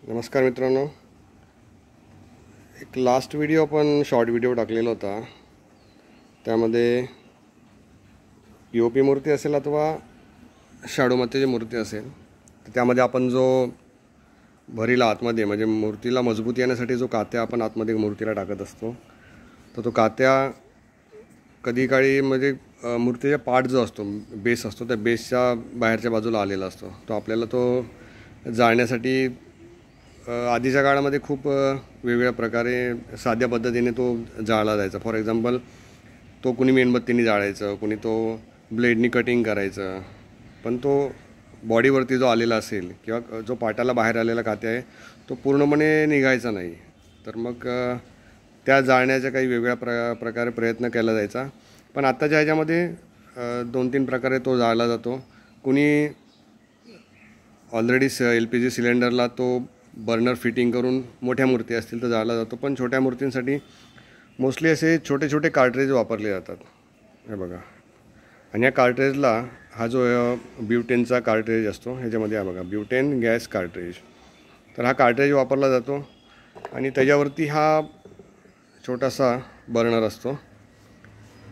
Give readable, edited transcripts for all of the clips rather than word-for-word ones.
नमस्कार मित्रांनो, एक लास्ट व्हिडिओ आपण शॉर्ट व्हिडिओ टाकलेला होता. त्यामध्ये पी मूर्ती असेल अथवा शाडू मातेची मूर्ती असेल तर त्यामध्ये आपण जो भरीला आतमध्ये म्हणजे मूर्तीला मजबूती येण्यासाठी जो कात्या आपण आतमध्ये मूर्तीला टाकत असतो तर तो कात्या कधी काळी म्हणजे मूर्तीचा पार्ट जो असतो, बेस असतो, त्या बेसच्या बाहेरच्या बाजूला आलेला असतो. तो आपल्याला तो जाळण्यासाठी आधीच्या काळामध्ये खूप वेगवेगळ्या प्रकारे साध्या पद्धतीने तो जाळला जायचा. फॉर एक्झाम्पल, तो कुणी मेणबत्तीने जाळायचं, कुणी तो ब्लेडनी कटिंग करायचं. पण तो बॉडीवरती जो आलेला असेल किंवा जो पाटाला बाहेर आलेला कात्या आहे तो पूर्णपणे निघायचा नाही. तर मग त्या जाळण्याच्या काही वेगवेगळ्या प्रकारे प्रयत्न केला जायचा. पण आत्ताच्या ह्याच्यामध्ये 2-3 प्रकारे तो जाळला जातो. कुणी ऑलरेडी LPG सिलेंडरला तो बर्नर फिटिंग करून मोठ्या मूर्ती असतील तर जाळला जातो. पण छोट्या मूर्तींसाठी मोस्टली असे छोटे छोटे कार्ट्रेज वापरले जातात. हे बघा, आणि या कार्ट्रेजला हा जो ब्युटेनचा कार्ट्रेज असतो ह्याच्यामध्ये हा बघा, ब्युटेन गॅस कार्ट्रेज. तर हा कार्ट्रेज वापरला जातो आणि त्याच्यावरती हा छोटासा बर्नर असतो.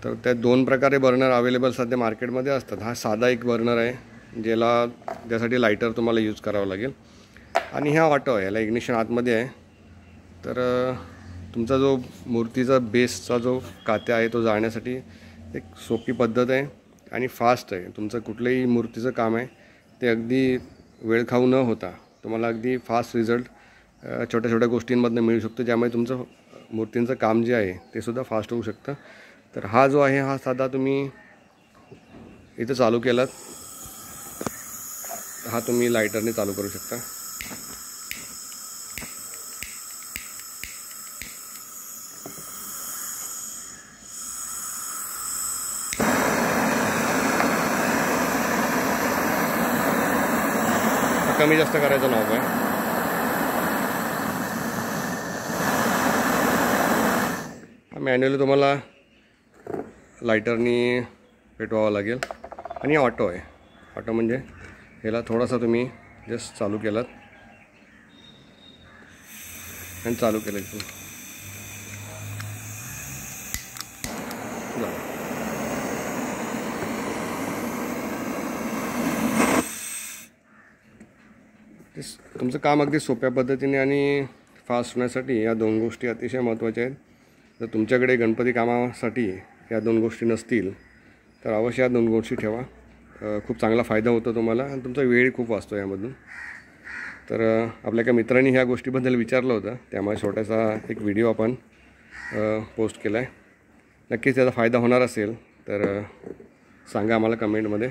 तर त्या 2 प्रकारे बर्नर अवेलेबल सध्या मार्केटमध्ये असतात. हा साधा एक बर्नर आहे ज्याला त्यासाठी लायटर तुम्हाला यूज करावं लागेल, आणि हा ऑटो आहे, याला इग्निशन आतमध्ये आहे. तर तुमचा जो मूर्तीचा बेसचा जो कात्या आहे तो जाळण्यासाठी एक सोपी पद्धत आहे आणि फास्ट आहे. तुमचं कुठलंही मूर्तीचं काम आहे ते अगदी वेळ खाऊ न होता तुम्हाला अगदी फास्ट रिझल्ट छोट्या छोट्या गोष्टींमधून मिळू शकतो, ज्यामुळे तुमचं मूर्तींचं काम जे आहे ते सुद्धा फास्ट होऊ शकतं. तर हा जो आहे हा साधा तुम्ही इथं चालू केलात, हा तुम्ही लायटरने चालू करू शकता. कमी जास्त करायचं नॉब आहे. मॅन्युअली तुम्हाला लायटरनी पेटवावं लागेल. आणि ऑटो आहे. ऑटो म्हणजे ह्याला थोडासा तुम्ही जस्ट चालू केलात आणि चालू केलं की तुमचं काम अगदी सोप्या पद्धतीने आणि फास्ट होण्यासाठी या 2 गोष्टी अतिशय महत्त्वाच्या आहेत. जर तुमच्याकडे गणपती कामासाठी या 2 गोष्टी नसतील तर अवश्य या 2 गोष्टी ठेवा. खूप चांगला फायदा होतो तुम्हाला आणि तुमचा वेळ खूप वाचतो यामधून. तर आपल्या एका मित्रांनी ह्या गोष्टीबद्दल विचारलं होतं, त्यामुळे छोटासा एक व्हिडिओ आपण पोस्ट केला आहे. नक्कीच त्याचा फायदा होणार असेल तर सांगा आम्हाला कमेंटमध्ये.